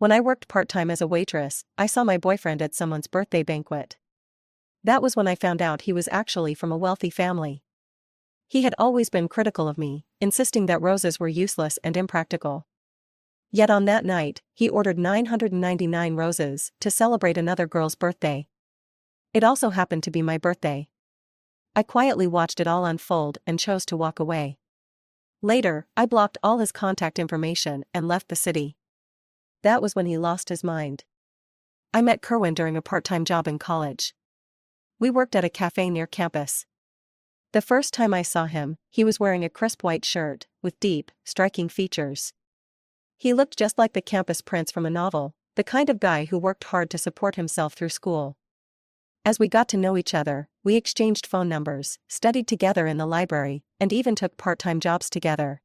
When I worked part-time as a waitress, I saw my boyfriend at someone's birthday banquet. That was when I found out he was actually from a wealthy family. He had always been critical of me, insisting that roses were useless and impractical. Yet on that night, he ordered 999 roses to celebrate another girl's birthday. It also happened to be my birthday. I quietly watched it all unfold and chose to walk away. Later, I blocked all his contact information and left the city. That was when he lost his mind. I met Kerwin during a part-time job in college. We worked at a cafe near campus. The first time I saw him, he was wearing a crisp white shirt, with deep, striking features. He looked just like the campus prince from a novel, the kind of guy who worked hard to support himself through school. As we got to know each other, we exchanged phone numbers, studied together in the library, and even took part-time jobs together.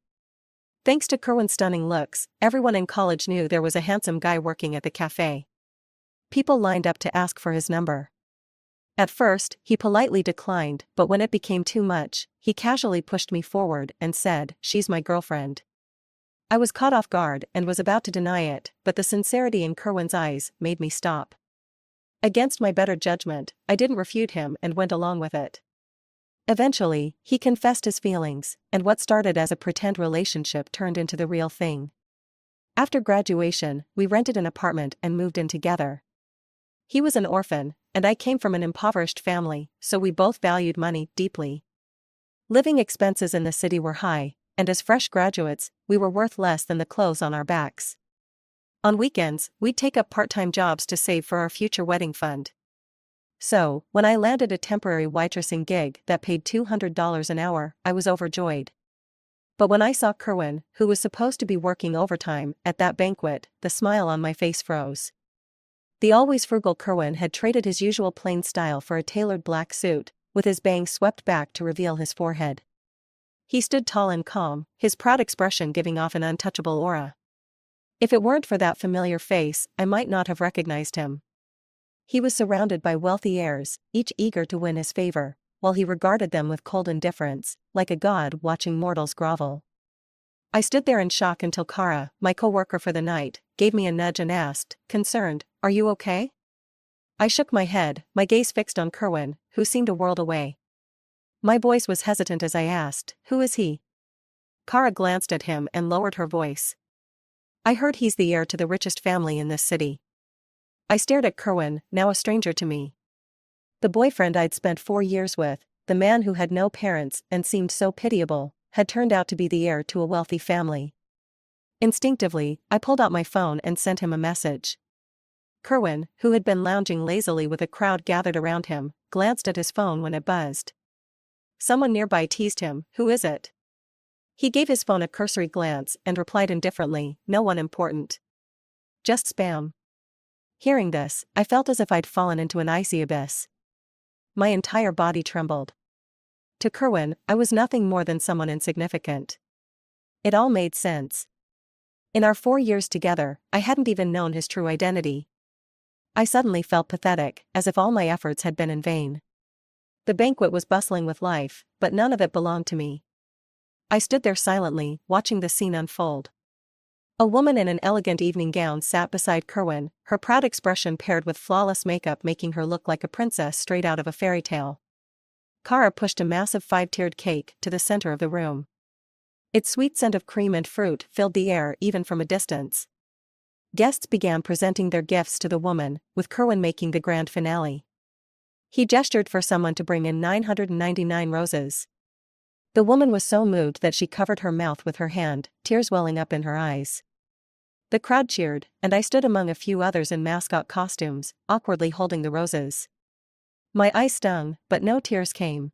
Thanks to Kerwin's stunning looks, everyone in college knew there was a handsome guy working at the cafe. People lined up to ask for his number. At first, he politely declined, but when it became too much, he casually pushed me forward and said, "She's my girlfriend." I was caught off guard and was about to deny it, but the sincerity in Kerwin's eyes made me stop. Against my better judgment, I didn't refute him and went along with it. Eventually, he confessed his feelings, and what started as a pretend relationship turned into the real thing. After graduation, we rented an apartment and moved in together. He was an orphan, and I came from an impoverished family, so we both valued money deeply. Living expenses in the city were high, and as fresh graduates, we were worth less than the clothes on our backs. On weekends, we'd take up part-time jobs to save for our future wedding fund. So, when I landed a temporary waitressing gig that paid $200 an hour, I was overjoyed. But when I saw Kerwin, who was supposed to be working overtime, at that banquet, the smile on my face froze. The always frugal Kerwin had traded his usual plain style for a tailored black suit, with his bangs swept back to reveal his forehead. He stood tall and calm, his proud expression giving off an untouchable aura. If it weren't for that familiar face, I might not have recognized him. He was surrounded by wealthy heirs, each eager to win his favor, while he regarded them with cold indifference, like a god watching mortals grovel. I stood there in shock until Kara, my co-worker for the night, gave me a nudge and asked, concerned, "Are you okay?" I shook my head, my gaze fixed on Kerwin, who seemed a world away. My voice was hesitant as I asked, "Who is he?" Kara glanced at him and lowered her voice. "I heard he's the heir to the richest family in this city." I stared at Kerwin, now a stranger to me. The boyfriend I'd spent 4 years with, the man who had no parents and seemed so pitiable, had turned out to be the heir to a wealthy family. Instinctively, I pulled out my phone and sent him a message. Kerwin, who had been lounging lazily with a crowd gathered around him, glanced at his phone when it buzzed. Someone nearby teased him, "Who is it?" He gave his phone a cursory glance and replied indifferently, "No one important. Just spam." Hearing this, I felt as if I'd fallen into an icy abyss. My entire body trembled. To Kerwin, I was nothing more than someone insignificant. It all made sense. In our 4 years together, I hadn't even known his true identity. I suddenly felt pathetic, as if all my efforts had been in vain. The banquet was bustling with life, but none of it belonged to me. I stood there silently, watching the scene unfold. A woman in an elegant evening gown sat beside Kerwin, her proud expression paired with flawless makeup making her look like a princess straight out of a fairy tale. Kara pushed a massive 5-tiered cake to the center of the room. Its sweet scent of cream and fruit filled the air even from a distance. Guests began presenting their gifts to the woman, with Kerwin making the grand finale. He gestured for someone to bring in 999 roses. The woman was so moved that she covered her mouth with her hand, tears welling up in her eyes. The crowd cheered, and I stood among a few others in mascot costumes, awkwardly holding the roses. My eyes stung, but no tears came.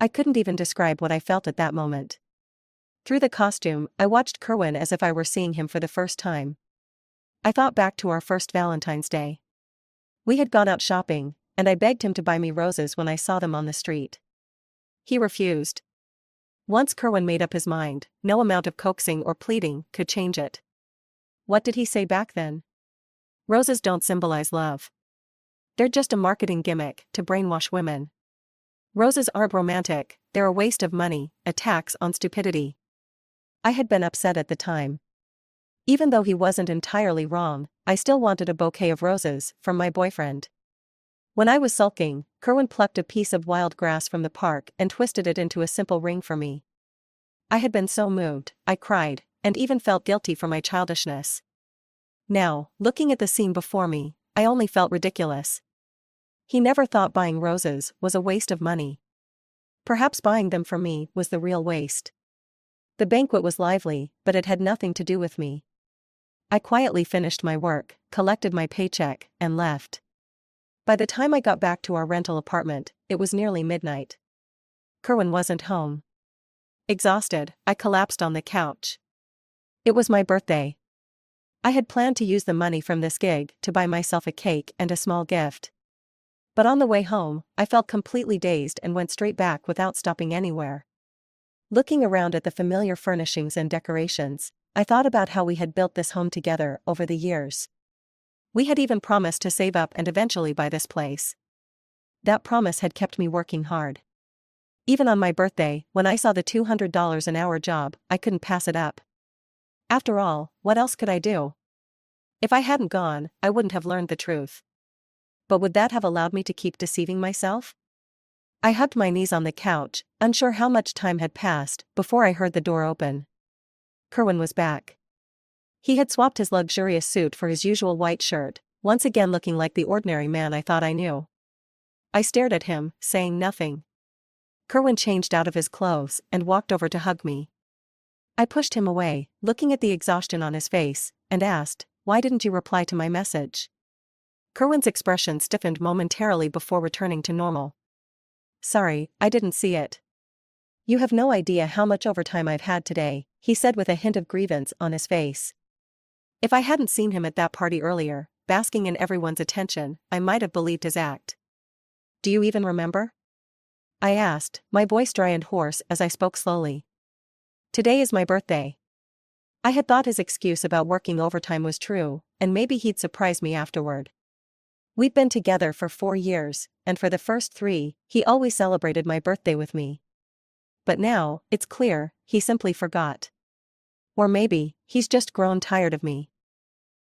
I couldn't even describe what I felt at that moment. Through the costume, I watched Kerwin as if I were seeing him for the first time. I thought back to our first Valentine's Day. We had gone out shopping, and I begged him to buy me roses when I saw them on the street. He refused. Once Kerwin made up his mind, no amount of coaxing or pleading could change it. What did he say back then? Roses don't symbolize love. They're just a marketing gimmick to brainwash women. Roses aren't romantic, they're a waste of money, a tax on stupidity. I had been upset at the time. Even though he wasn't entirely wrong, I still wanted a bouquet of roses from my boyfriend. When I was sulking, Kerwin plucked a piece of wild grass from the park and twisted it into a simple ring for me. I had been so moved, I cried, and even felt guilty for my childishness. Now, looking at the scene before me, I only felt ridiculous. He never thought buying roses was a waste of money. Perhaps buying them for me was the real waste. The banquet was lively, but it had nothing to do with me. I quietly finished my work, collected my paycheck, and left. By the time I got back to our rental apartment, it was nearly midnight. Kerwin wasn't home. Exhausted, I collapsed on the couch. It was my birthday. I had planned to use the money from this gig to buy myself a cake and a small gift. But on the way home, I felt completely dazed and went straight back without stopping anywhere. Looking around at the familiar furnishings and decorations, I thought about how we had built this home together over the years. We had even promised to save up and eventually buy this place. That promise had kept me working hard. Even on my birthday, when I saw the $200 an hour job, I couldn't pass it up. After all, what else could I do? If I hadn't gone, I wouldn't have learned the truth. But would that have allowed me to keep deceiving myself? I hugged my knees on the couch, unsure how much time had passed, before I heard the door open. Kerwin was back. He had swapped his luxurious suit for his usual white shirt, once again looking like the ordinary man I thought I knew. I stared at him, saying nothing. Kerwin changed out of his clothes and walked over to hug me. I pushed him away, looking at the exhaustion on his face, and asked, "Why didn't you reply to my message?" Kerwin's expression stiffened momentarily before returning to normal. "Sorry, I didn't see it. You have no idea how much overtime I've had today," he said with a hint of grievance on his face. If I hadn't seen him at that party earlier, basking in everyone's attention, I might have believed his act. "Do you even remember?" I asked, my voice dry and hoarse as I spoke slowly. "Today is my birthday." I had thought his excuse about working overtime was true, and maybe he'd surprise me afterward. We'd been together for 4 years, and for the first 3, he always celebrated my birthday with me. But now, it's clear, he simply forgot. Or maybe, he's just grown tired of me.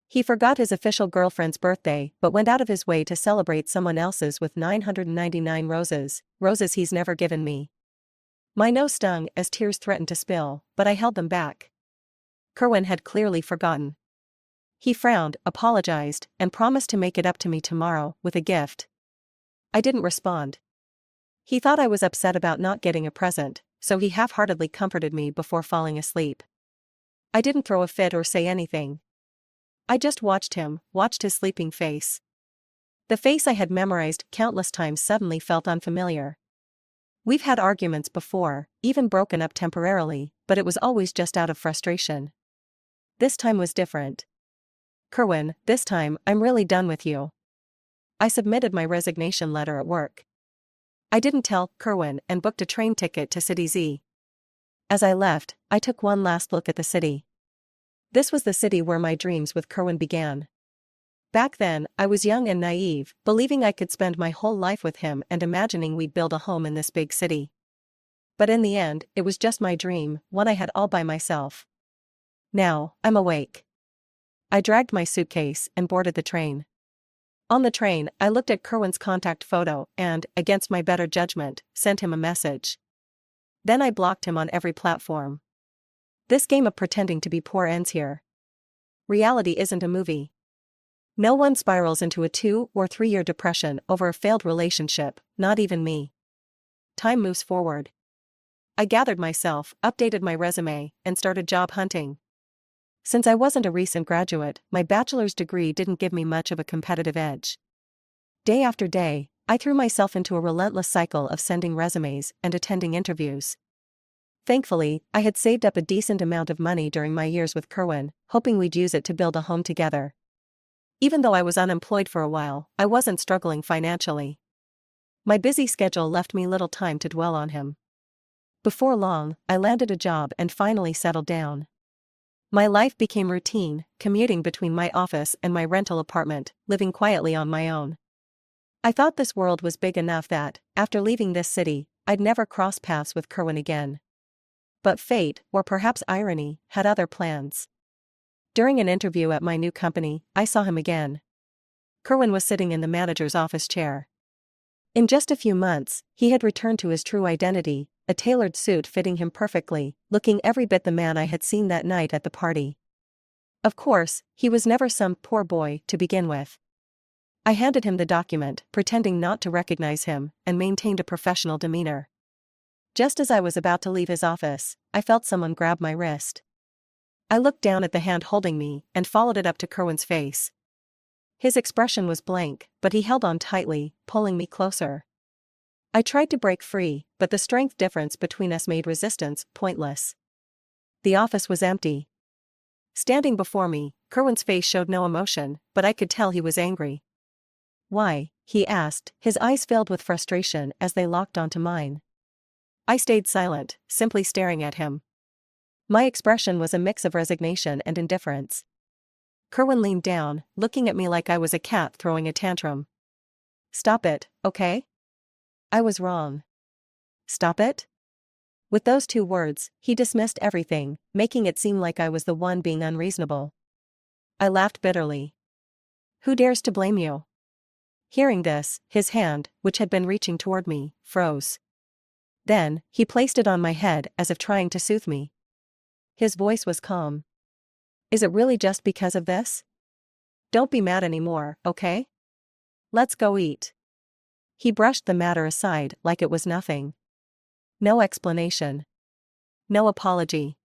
He forgot his official girlfriend's birthday but went out of his way to celebrate someone else's with 999 roses he's never given me. My nose stung as tears threatened to spill, but I held them back. Kerwin had clearly forgotten. He frowned, apologized, and promised to make it up to me tomorrow with a gift. I didn't respond. He thought I was upset about not getting a present, so he half-heartedly comforted me before falling asleep. I didn't throw a fit or say anything. I just watched his sleeping face. The face I had memorized countless times suddenly felt unfamiliar. We've had arguments before, even broken up temporarily, but it was always just out of frustration. This time was different. "Kerwin, this time, I'm really done with you." I submitted my resignation letter at work. I didn't tell Kerwin and booked a train ticket to City Z. As I left, I took one last look at the city. This was the city where my dreams with Kerwin began. Back then, I was young and naive, believing I could spend my whole life with him and imagining we'd build a home in this big city. But in the end, it was just my dream, one I had all by myself. Now, I'm awake. I dragged my suitcase and boarded the train. On the train, I looked at Kerwin's contact photo and, against my better judgment, sent him a message. Then I blocked him on every platform. This game of pretending to be poor ends here. Reality isn't a movie. No one spirals into a 2 or 3 year depression over a failed relationship, not even me. Time moves forward. I gathered myself, updated my resume, and started job hunting. Since I wasn't a recent graduate, my bachelor's degree didn't give me much of a competitive edge. Day after day, I threw myself into a relentless cycle of sending resumes and attending interviews. Thankfully, I had saved up a decent amount of money during my years with Kerwin, hoping we'd use it to build a home together. Even though I was unemployed for a while, I wasn't struggling financially. My busy schedule left me little time to dwell on him. Before long, I landed a job and finally settled down. My life became routine, commuting between my office and my rental apartment, living quietly on my own. I thought this world was big enough that, after leaving this city, I'd never cross paths with Kerwin again. But fate, or perhaps irony, had other plans. During an interview at my new company, I saw him again. Kerwin was sitting in the manager's office chair. In just a few months, he had returned to his true identity, a tailored suit fitting him perfectly, looking every bit the man I had seen that night at the party. Of course, he was never some poor boy to begin with. I handed him the document, pretending not to recognize him, and maintained a professional demeanor. Just as I was about to leave his office, I felt someone grab my wrist. I looked down at the hand holding me and followed it up to Kerwin's face. His expression was blank, but he held on tightly, pulling me closer. I tried to break free, but the strength difference between us made resistance pointless. The office was empty. Standing before me, Kerwin's face showed no emotion, but I could tell he was angry. "Why?" he asked, his eyes filled with frustration as they locked onto mine. I stayed silent, simply staring at him. My expression was a mix of resignation and indifference. Kerwin leaned down, looking at me like I was a cat throwing a tantrum. "Stop it, okay?" I was wrong. Stop it? With those two words, he dismissed everything, making it seem like I was the one being unreasonable. I laughed bitterly. "Who dares to blame you?" Hearing this, his hand, which had been reaching toward me, froze. Then, he placed it on my head as if trying to soothe me. His voice was calm. "Is it really just because of this? Don't be mad anymore, okay? Let's go eat." He brushed the matter aside like it was nothing. No explanation. No apology.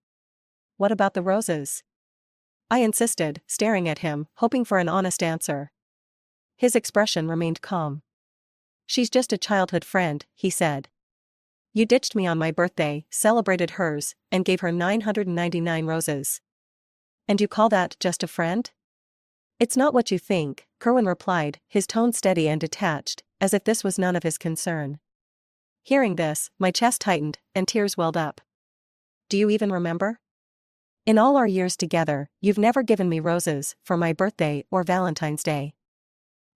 "What about the roses?" I insisted, staring at him, hoping for an honest answer. His expression remained calm. "She's just a childhood friend," he said. "You ditched me on my birthday, celebrated hers, and gave her 999 roses. And you call that just a friend?" "It's not what you think," Kerwin replied, his tone steady and detached, as if this was none of his concern. Hearing this, my chest tightened, and tears welled up. "Do you even remember? In all our years together, you've never given me roses for my birthday or Valentine's Day."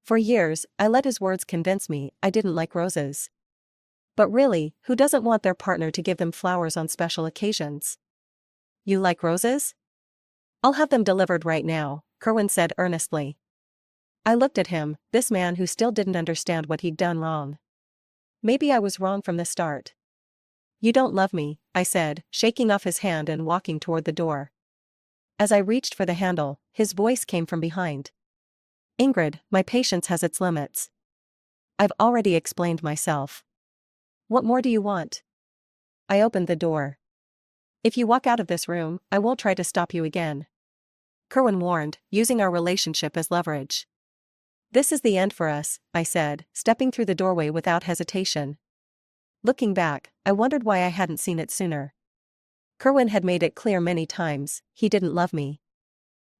For years, I let his words convince me I didn't like roses. But really, who doesn't want their partner to give them flowers on special occasions? "You like roses? I'll have them delivered right now," Kerwin said earnestly. I looked at him, this man who still didn't understand what he'd done wrong. Maybe I was wrong from the start. "You don't love me," I said, shaking off his hand and walking toward the door. As I reached for the handle, his voice came from behind. "Ingrid, my patience has its limits. I've already explained myself. What more do you want?" I opened the door. "If you walk out of this room, I won't try to stop you again," Kerwin warned, using our relationship as leverage. "This is the end for us," I said, stepping through the doorway without hesitation. Looking back, I wondered why I hadn't seen it sooner. Kerwin had made it clear many times, he didn't love me.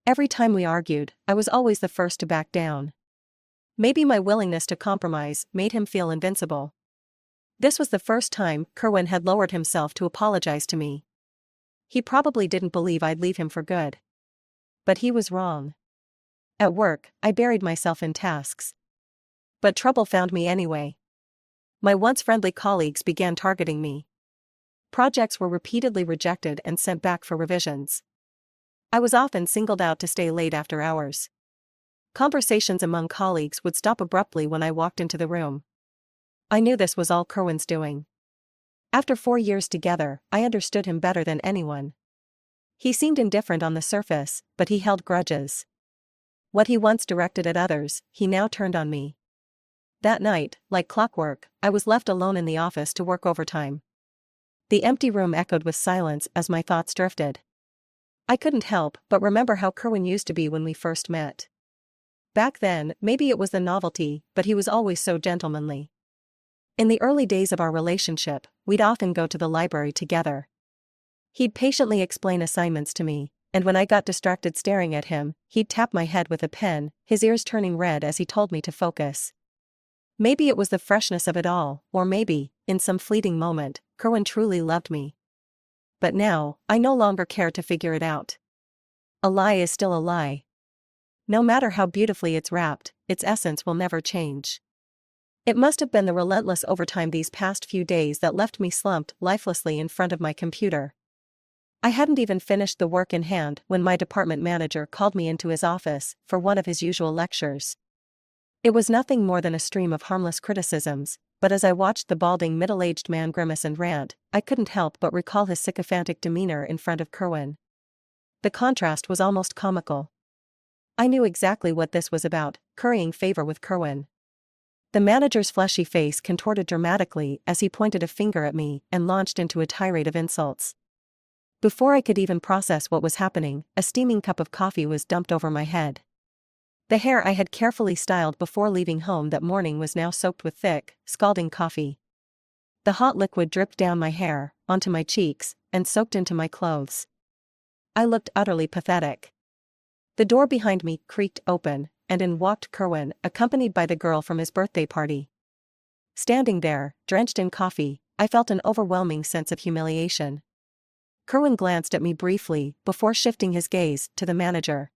Every time we argued, I was always the first to back down. Maybe my willingness to compromise made him feel invincible. This was the first time Kerwin had lowered himself to apologize to me. He probably didn't believe I'd leave him for good. But he was wrong. At work, I buried myself in tasks. But trouble found me anyway. My once friendly colleagues began targeting me. Projects were repeatedly rejected and sent back for revisions. I was often singled out to stay late after hours. Conversations among colleagues would stop abruptly when I walked into the room. I knew this was all Kerwin's doing. After 4 years together, I understood him better than anyone. He seemed indifferent on the surface, but he held grudges. What he once directed at others, he now turned on me. That night, like clockwork, I was left alone in the office to work overtime. The empty room echoed with silence as my thoughts drifted. I couldn't help but remember how Kerwin used to be when we first met. Back then, maybe it was the novelty, but he was always so gentlemanly. In the early days of our relationship, we'd often go to the library together. He'd patiently explain assignments to me, and when I got distracted staring at him, he'd tap my head with a pen, his ears turning red as he told me to focus. Maybe it was the freshness of it all, or maybe, in some fleeting moment, Kerwin truly loved me. But now, I no longer care to figure it out. A lie is still a lie. No matter how beautifully it's wrapped, its essence will never change. It must have been the relentless overtime these past few days that left me slumped lifelessly in front of my computer. I hadn't even finished the work in hand when my department manager called me into his office for one of his usual lectures. It was nothing more than a stream of harmless criticisms, but as I watched the balding middle-aged man grimace and rant, I couldn't help but recall his sycophantic demeanor in front of Kerwin. The contrast was almost comical. I knew exactly what this was about, currying favor with Kerwin. The manager's fleshy face contorted dramatically as he pointed a finger at me and launched into a tirade of insults. Before I could even process what was happening, a steaming cup of coffee was dumped over my head. The hair I had carefully styled before leaving home that morning was now soaked with thick, scalding coffee. The hot liquid dripped down my hair, onto my cheeks, and soaked into my clothes. I looked utterly pathetic. The door behind me creaked open, and in walked Kerwin, accompanied by the girl from his birthday party. Standing there, drenched in coffee, I felt an overwhelming sense of humiliation. Kerwin glanced at me briefly before shifting his gaze to the manager.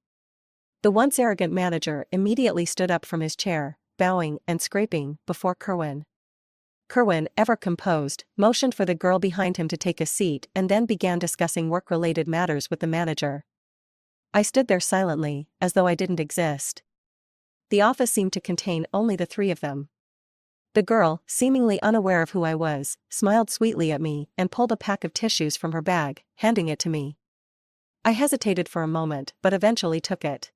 The once arrogant manager immediately stood up from his chair, bowing and scraping before Kerwin. Kerwin, ever composed, motioned for the girl behind him to take a seat and then began discussing work-related matters with the manager. I stood there silently, as though I didn't exist. The office seemed to contain only the three of them. The girl, seemingly unaware of who I was, smiled sweetly at me and pulled a pack of tissues from her bag, handing it to me. I hesitated for a moment but eventually took it.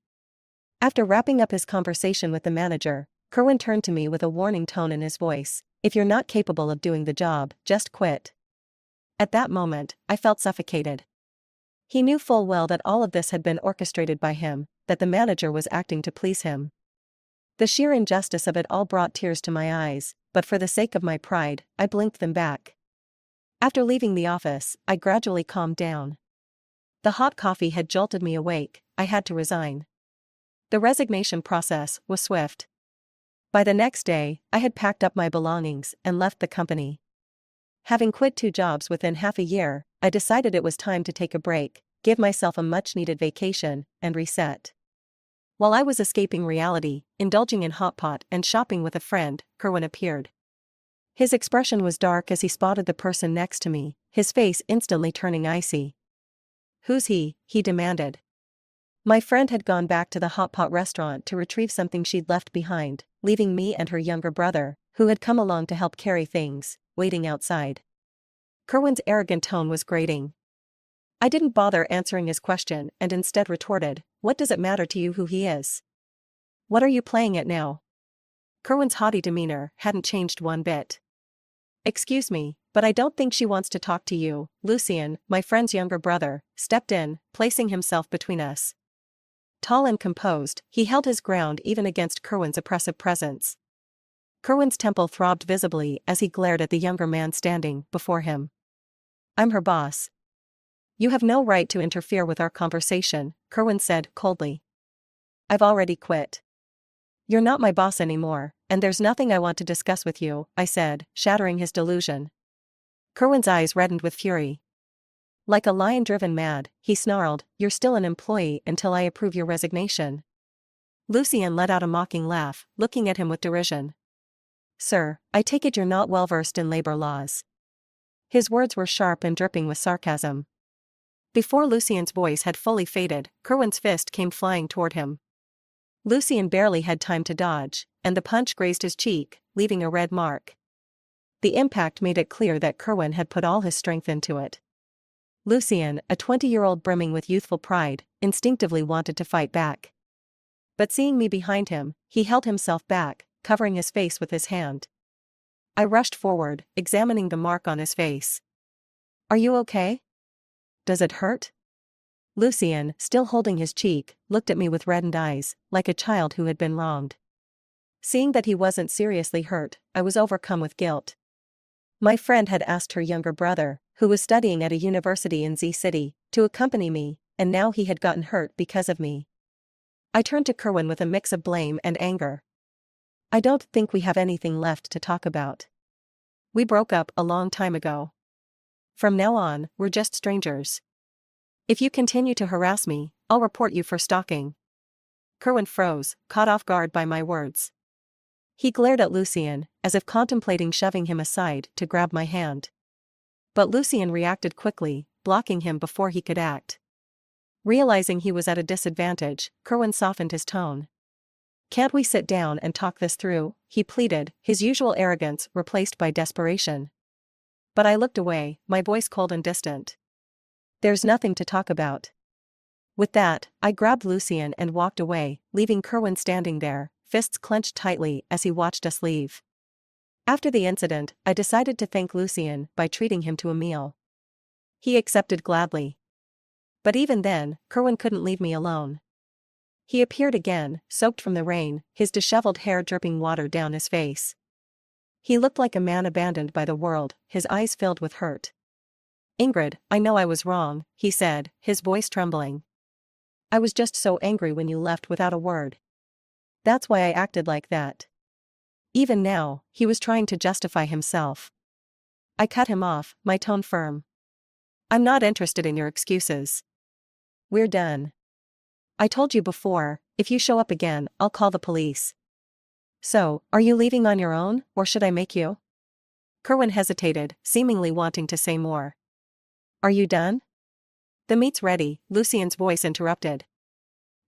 After wrapping up his conversation with the manager, Kerwin turned to me with a warning tone in his voice. "If you're not capable of doing the job, just quit." At that moment, I felt suffocated. He knew full well that all of this had been orchestrated by him, that the manager was acting to please him. The sheer injustice of it all brought tears to my eyes, but for the sake of my pride, I blinked them back. After leaving the office, I gradually calmed down. The hot coffee had jolted me awake. I had to resign. The resignation process was swift. By the next day, I had packed up my belongings and left the company. Having quit 2 jobs within half a year, I decided it was time to take a break, give myself a much-needed vacation, and reset. While I was escaping reality, indulging in hot pot and shopping with a friend, Kerwin appeared. His expression was dark as he spotted the person next to me, his face instantly turning icy. "Who's he?" he demanded. My friend had gone back to the hot pot restaurant to retrieve something she'd left behind, leaving me and her younger brother, who had come along to help carry things, waiting outside. Kerwin's arrogant tone was grating. I didn't bother answering his question and instead retorted, "What does it matter to you who he is? What are you playing at now?" Kerwin's haughty demeanor hadn't changed one bit. "Excuse me, but I don't think she wants to talk to you." Lucien, my friend's younger brother, stepped in, placing himself between us. Tall and composed, he held his ground even against Kerwin's oppressive presence. Kerwin's temple throbbed visibly as he glared at the younger man standing before him. "I'm her boss." "You have no right to interfere with our conversation," Kerwin said coldly. "I've already quit." "You're not my boss anymore, and there's nothing I want to discuss with you," I said, shattering his delusion. Kerwin's eyes reddened with fury. Like a lion driven mad, he snarled, "You're still an employee until I approve your resignation." Lucien let out a mocking laugh, looking at him with derision. "Sir, I take it you're not well versed in labor laws." His words were sharp and dripping with sarcasm. Before Lucien's voice had fully faded, Kerwin's fist came flying toward him. Lucien barely had time to dodge, and the punch grazed his cheek, leaving a red mark. The impact made it clear that Kerwin had put all his strength into it. Lucien, a 20-year-old brimming with youthful pride, instinctively wanted to fight back. But seeing me behind him, he held himself back, covering his face with his hand. I rushed forward, examining the mark on his face. "Are you okay? Does it hurt?" Lucien, still holding his cheek, looked at me with reddened eyes, like a child who had been wronged. Seeing that he wasn't seriously hurt, I was overcome with guilt. My friend had asked her younger brother, who was studying at a university in Z City, to accompany me, and now he had gotten hurt because of me. I turned to Kerwin with a mix of blame and anger. "I don't think we have anything left to talk about. We broke up a long time ago. From now on, we're just strangers. If you continue to harass me, I'll report you for stalking." Kerwin froze, caught off guard by my words. He glared at Lucien, as if contemplating shoving him aside to grab my hand. But Lucien reacted quickly, blocking him before he could act. Realizing he was at a disadvantage, Kerwin softened his tone. "Can't we sit down and talk this through?" he pleaded, his usual arrogance replaced by desperation. But I looked away, my voice cold and distant. "There's nothing to talk about." With that, I grabbed Lucien and walked away, leaving Kerwin standing there, fists clenched tightly as he watched us leave. After the incident, I decided to thank Lucien by treating him to a meal. He accepted gladly. But even then, Kerwin couldn't leave me alone. He appeared again, soaked from the rain, his disheveled hair dripping water down his face. He looked like a man abandoned by the world, his eyes filled with hurt. "Ingrid, I know I was wrong," he said, his voice trembling. "I was just so angry when you left without a word. That's why I acted like that." Even now, he was trying to justify himself. I cut him off, my tone firm. "I'm not interested in your excuses. We're done. I told you before, if you show up again, I'll call the police." "So, are you leaving on your own, or should I make you?" Kerwin hesitated, seemingly wanting to say more. "Are you done?" "The meat's ready," Lucien's voice interrupted.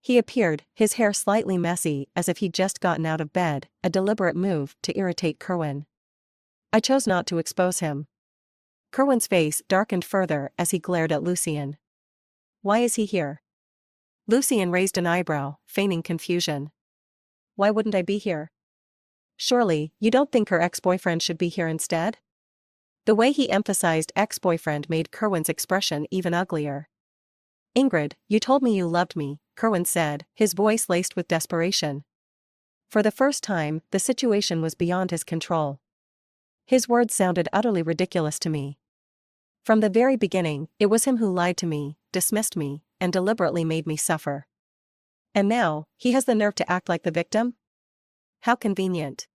He appeared, his hair slightly messy as if he'd just gotten out of bed, a deliberate move to irritate Kerwin. I chose not to expose him. Kerwin's face darkened further as he glared at Lucien. "Why is he here?" Lucien raised an eyebrow, feigning confusion. "Why wouldn't I be here? Surely, you don't think her ex-boyfriend should be here instead?" The way he emphasized ex-boyfriend made Kerwin's expression even uglier. "Ingrid, you told me you loved me," Kerwin said, his voice laced with desperation. For the first time, the situation was beyond his control. His words sounded utterly ridiculous to me. From the very beginning, it was him who lied to me, dismissed me, and deliberately made me suffer. And now, he has the nerve to act like the victim? How convenient.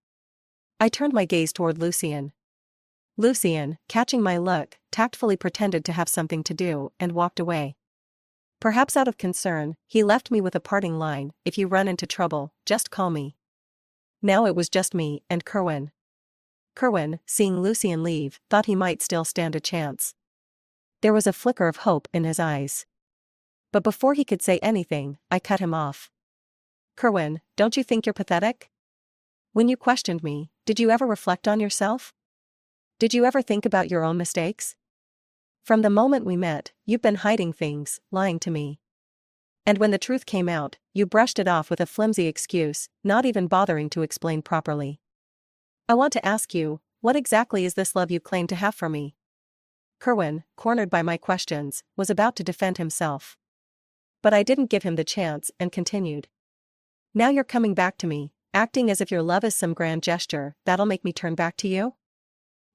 I turned my gaze toward Lucien. Lucien, catching my look, tactfully pretended to have something to do and walked away. Perhaps out of concern, he left me with a parting line: "If you run into trouble, just call me." Now it was just me and Kerwin. Kerwin, seeing Lucien leave, thought he might still stand a chance. There was a flicker of hope in his eyes. But before he could say anything, I cut him off. "Kerwin, don't you think you're pathetic? When you questioned me, did you ever reflect on yourself? Did you ever think about your own mistakes? From the moment we met, you've been hiding things, lying to me. And when the truth came out, you brushed it off with a flimsy excuse, not even bothering to explain properly. I want to ask you, what exactly is this love you claim to have for me?" Kerwin, cornered by my questions, was about to defend himself. But I didn't give him the chance and continued. "Now you're coming back to me, acting as if your love is some grand gesture that'll make me turn back to you?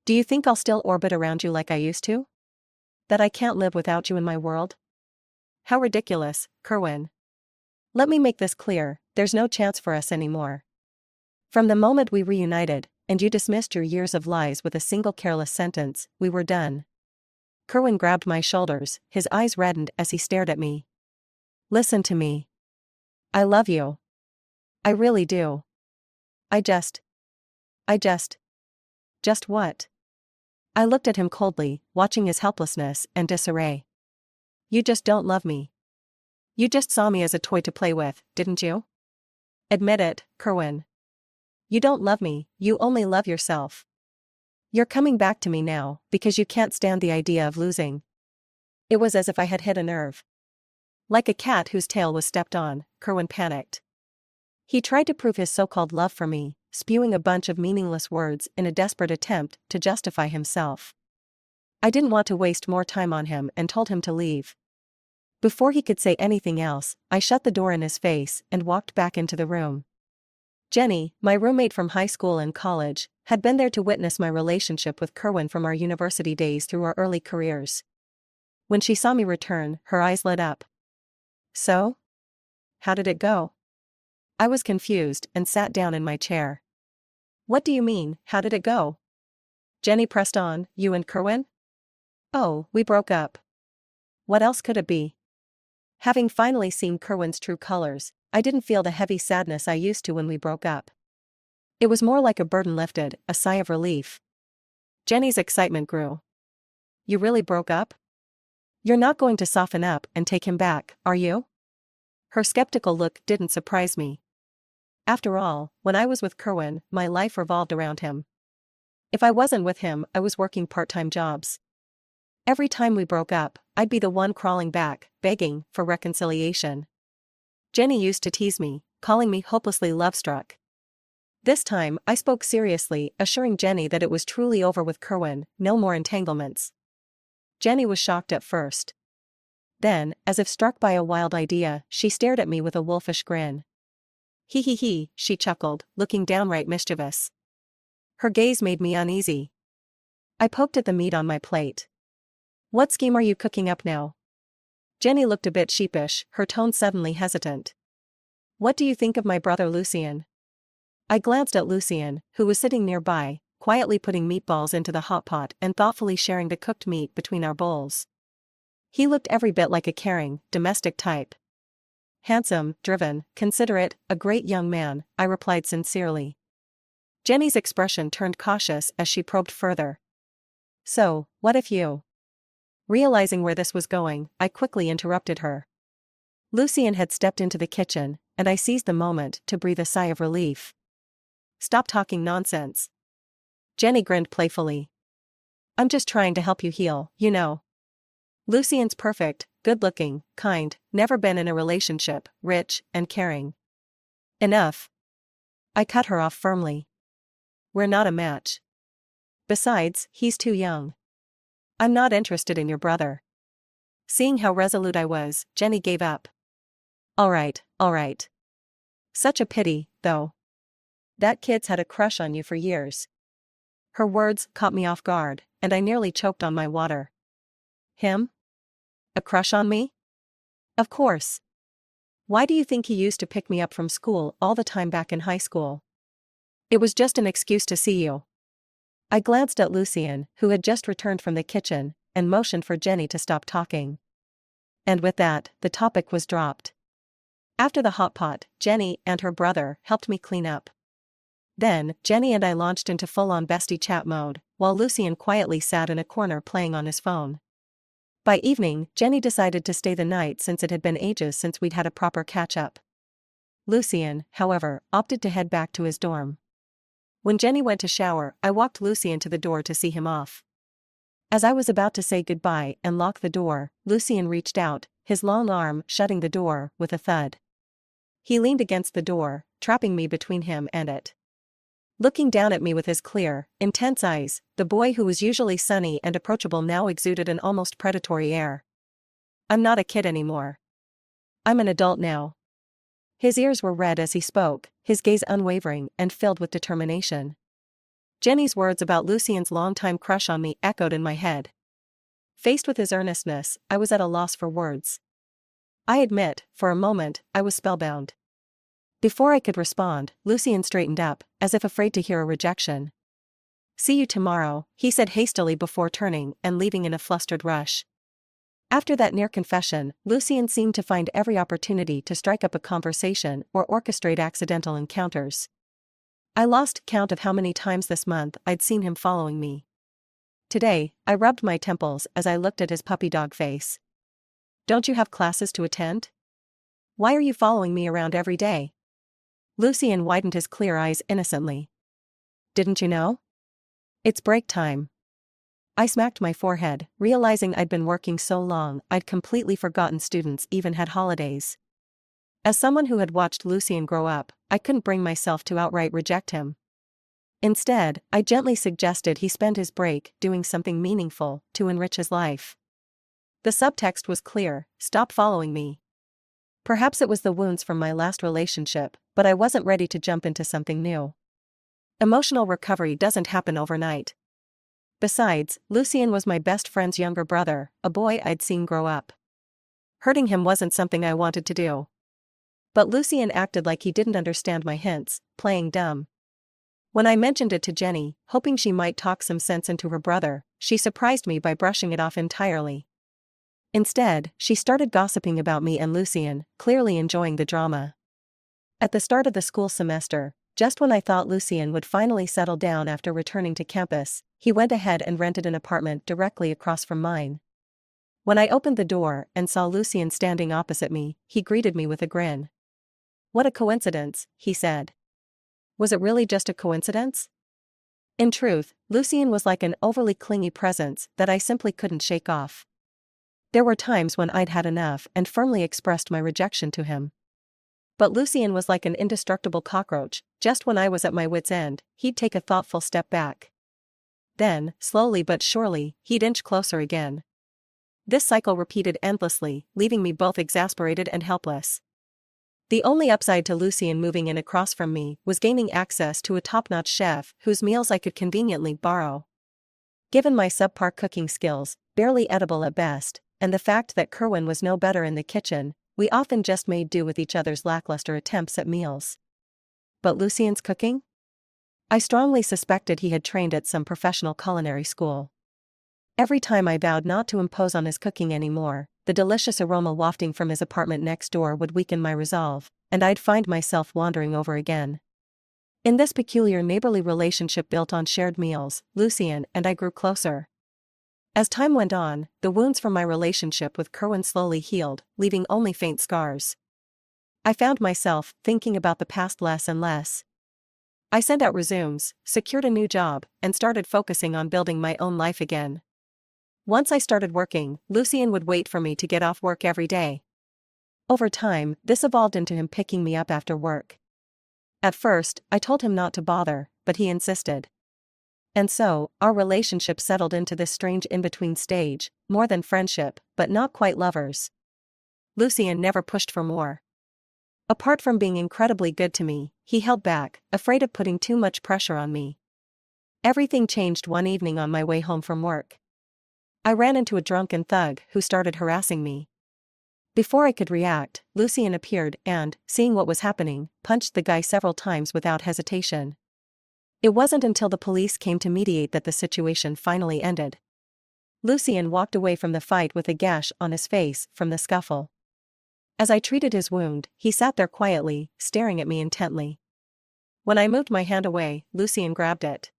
Do you think I'll still orbit around you like I used to? That I can't live without you in my world? How ridiculous, Kerwin. Let me make this clear, there's no chance for us anymore. From the moment we reunited, and you dismissed your years of lies with a single careless sentence, we were done." Kerwin grabbed my shoulders, his eyes reddened as he stared at me. "Listen to me. I love you. I really do. I just. Just what?" I looked at him coldly, watching his helplessness and disarray. "You just don't love me. You just saw me as a toy to play with, didn't you? Admit it, Kerwin. You don't love me, you only love yourself. You're coming back to me now, because you can't stand the idea of losing." It was as if I had hit a nerve. Like a cat whose tail was stepped on, Kerwin panicked. He tried to prove his so-called love for me, spewing a bunch of meaningless words in a desperate attempt to justify himself. I didn't want to waste more time on him and told him to leave. Before he could say anything else, I shut the door in his face and walked back into the room. Jenny, my roommate from high school and college, had been there to witness my relationship with Kerwin from our university days through our early careers. When she saw me return, her eyes lit up. "So? How did it go?" I was confused and sat down in my chair. "What do you mean, how did it go?" Jenny pressed on. "You and Kerwin?" "Oh, we broke up." What else could it be? Having finally seen Kerwin's true colors, I didn't feel the heavy sadness I used to when we broke up. It was more like a burden lifted, a sigh of relief. Jenny's excitement grew. "You really broke up?" You're not going to soften up and take him back, are you? Her skeptical look didn't surprise me. After all, when I was with Kerwin, my life revolved around him. If I wasn't with him, I was working part-time jobs. Every time we broke up, I'd be the one crawling back, begging for reconciliation. Jenny used to tease me, calling me hopelessly love-struck. This time, I spoke seriously, assuring Jenny that it was truly over with Kerwin, no more entanglements. Jenny was shocked at first. Then, as if struck by a wild idea, she stared at me with a wolfish grin. He, she chuckled, looking downright mischievous. Her gaze made me uneasy. I poked at the meat on my plate. What scheme are you cooking up now? Jenny looked a bit sheepish, her tone suddenly hesitant. What do you think of my brother Lucien? I glanced at Lucien, who was sitting nearby, quietly putting meatballs into the hot pot and thoughtfully sharing the cooked meat between our bowls. He looked every bit like a caring, domestic type. Handsome, driven, considerate, a great young man, I replied sincerely. Jenny's expression turned cautious as she probed further. So, what if you? Realizing where this was going, I quickly interrupted her. Lucien had stepped into the kitchen, and I seized the moment to breathe a sigh of relief. Stop talking nonsense. Jenny grinned playfully. I'm just trying to help you heal, you know. Lucien's perfect, good-looking, kind, never been in a relationship, rich, and caring. Enough. I cut her off firmly. We're not a match. Besides, he's too young. I'm not interested in your brother. Seeing how resolute I was, Jenny gave up. All right. Such a pity, though. That kid's had a crush on you for years. Her words caught me off guard, and I nearly choked on my water. Him? A crush on me? Of course. Why do you think he used to pick me up from school all the time back in high school? It was just an excuse to see you. I glanced at Lucien, who had just returned from the kitchen, and motioned for Jenny to stop talking. And with that, the topic was dropped. After the hot pot, Jenny and her brother helped me clean up. Then, Jenny and I launched into full-on bestie chat mode, while Lucien quietly sat in a corner playing on his phone. By evening, Jenny decided to stay the night since it had been ages since we'd had a proper catch-up. Lucien, however, opted to head back to his dorm. When Jenny went to shower, I walked Lucien to the door to see him off. As I was about to say goodbye and lock the door, Lucien reached out, his long arm shutting the door with a thud. He leaned against the door, trapping me between him and it. Looking down at me with his clear, intense eyes, the boy who was usually sunny and approachable now exuded an almost predatory air. I'm not a kid anymore. I'm an adult now. His ears were red as he spoke, his gaze unwavering and filled with determination. Jenny's words about Lucien's longtime crush on me echoed in my head. Faced with his earnestness, I was at a loss for words. I admit, for a moment, I was spellbound. Before I could respond, Lucien straightened up, as if afraid to hear a rejection. See you tomorrow, he said hastily before turning and leaving in a flustered rush. After that near confession, Lucien seemed to find every opportunity to strike up a conversation or orchestrate accidental encounters. I lost count of how many times this month I'd seen him following me. Today, I rubbed my temples as I looked at his puppy dog face. Don't you have classes to attend? Why are you following me around every day? Lucien widened his clear eyes innocently. Didn't you know? It's break time. I smacked my forehead, realizing I'd been working so long I'd completely forgotten students even had holidays. As someone who had watched Lucien grow up, I couldn't bring myself to outright reject him. Instead, I gently suggested he spend his break doing something meaningful to enrich his life. The subtext was clear: stop following me. Perhaps it was the wounds from my last relationship, but I wasn't ready to jump into something new. Emotional recovery doesn't happen overnight. Besides, Lucien was my best friend's younger brother, a boy I'd seen grow up. Hurting him wasn't something I wanted to do. But Lucien acted like he didn't understand my hints, playing dumb. When I mentioned it to Jenny, hoping she might talk some sense into her brother, she surprised me by brushing it off entirely. Instead, she started gossiping about me and Lucien, clearly enjoying the drama. At the start of the school semester, just when I thought Lucien would finally settle down after returning to campus, he went ahead and rented an apartment directly across from mine. When I opened the door and saw Lucien standing opposite me, he greeted me with a grin. "What a coincidence," he said. Was it really just a coincidence? In truth, Lucien was like an overly clingy presence that I simply couldn't shake off. There were times when I'd had enough and firmly expressed my rejection to him. But Lucien was like an indestructible cockroach. Just when I was at my wit's end, he'd take a thoughtful step back. Then, slowly but surely, he'd inch closer again. This cycle repeated endlessly, leaving me both exasperated and helpless. The only upside to Lucien moving in across from me was gaining access to a top-notch chef whose meals I could conveniently borrow. Given my subpar cooking skills, barely edible at best, and the fact that Kerwin was no better in the kitchen, we often just made do with each other's lackluster attempts at meals. But Lucien's cooking? I strongly suspected he had trained at some professional culinary school. Every time I vowed not to impose on his cooking anymore, the delicious aroma wafting from his apartment next door would weaken my resolve, and I'd find myself wandering over again. In this peculiar neighborly relationship built on shared meals, Lucien and I grew closer. As time went on, the wounds from my relationship with Kerwin slowly healed, leaving only faint scars. I found myself thinking about the past less and less. I sent out resumes, secured a new job, and started focusing on building my own life again. Once I started working, Lucien would wait for me to get off work every day. Over time, this evolved into him picking me up after work. At first, I told him not to bother, but he insisted. And so, our relationship settled into this strange in-between stage, more than friendship, but not quite lovers. Lucien never pushed for more. Apart from being incredibly good to me, he held back, afraid of putting too much pressure on me. Everything changed one evening on my way home from work. I ran into a drunken thug who started harassing me. Before I could react, Lucien appeared and, seeing what was happening, punched the guy several times without hesitation. It wasn't until the police came to mediate that the situation finally ended. Lucien walked away from the fight with a gash on his face from the scuffle. As I treated his wound, he sat there quietly, staring at me intently. When I moved my hand away, Lucien grabbed it.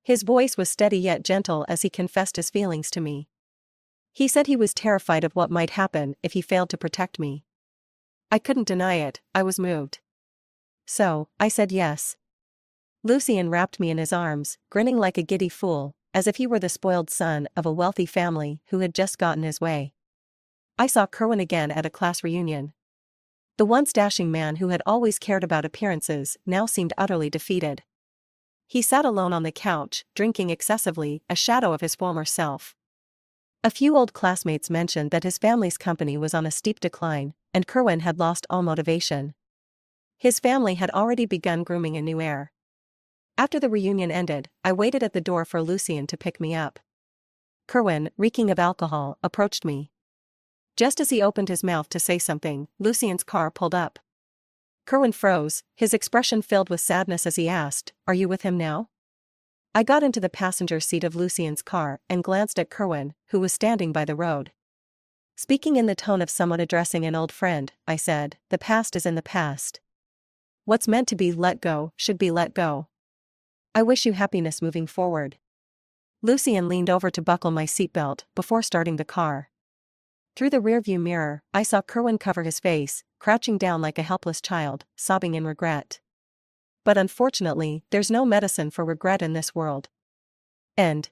His voice was steady yet gentle as he confessed his feelings to me. He said he was terrified of what might happen if he failed to protect me. I couldn't deny it, I was moved. So, I said yes. Lucien wrapped me in his arms, grinning like a giddy fool, as if he were the spoiled son of a wealthy family who had just gotten his way. I saw Kerwin again at a class reunion. The once dashing man who had always cared about appearances now seemed utterly defeated. He sat alone on the couch, drinking excessively, a shadow of his former self. A few old classmates mentioned that his family's company was on a steep decline, and Kerwin had lost all motivation. His family had already begun grooming a new heir. After the reunion ended, I waited at the door for Lucien to pick me up. Kerwin, reeking of alcohol, approached me. Just as he opened his mouth to say something, Lucien's car pulled up. Kerwin froze, his expression filled with sadness as he asked, "Are you with him now?" I got into the passenger seat of Lucien's car and glanced at Kerwin, who was standing by the road. Speaking in the tone of someone addressing an old friend, I said, "The past is in the past. What's meant to be let go should be let go. I wish you happiness moving forward." Lucien leaned over to buckle my seatbelt before starting the car. Through the rearview mirror, I saw Kerwin cover his face, crouching down like a helpless child, sobbing in regret. But unfortunately, there's no medicine for regret in this world. End.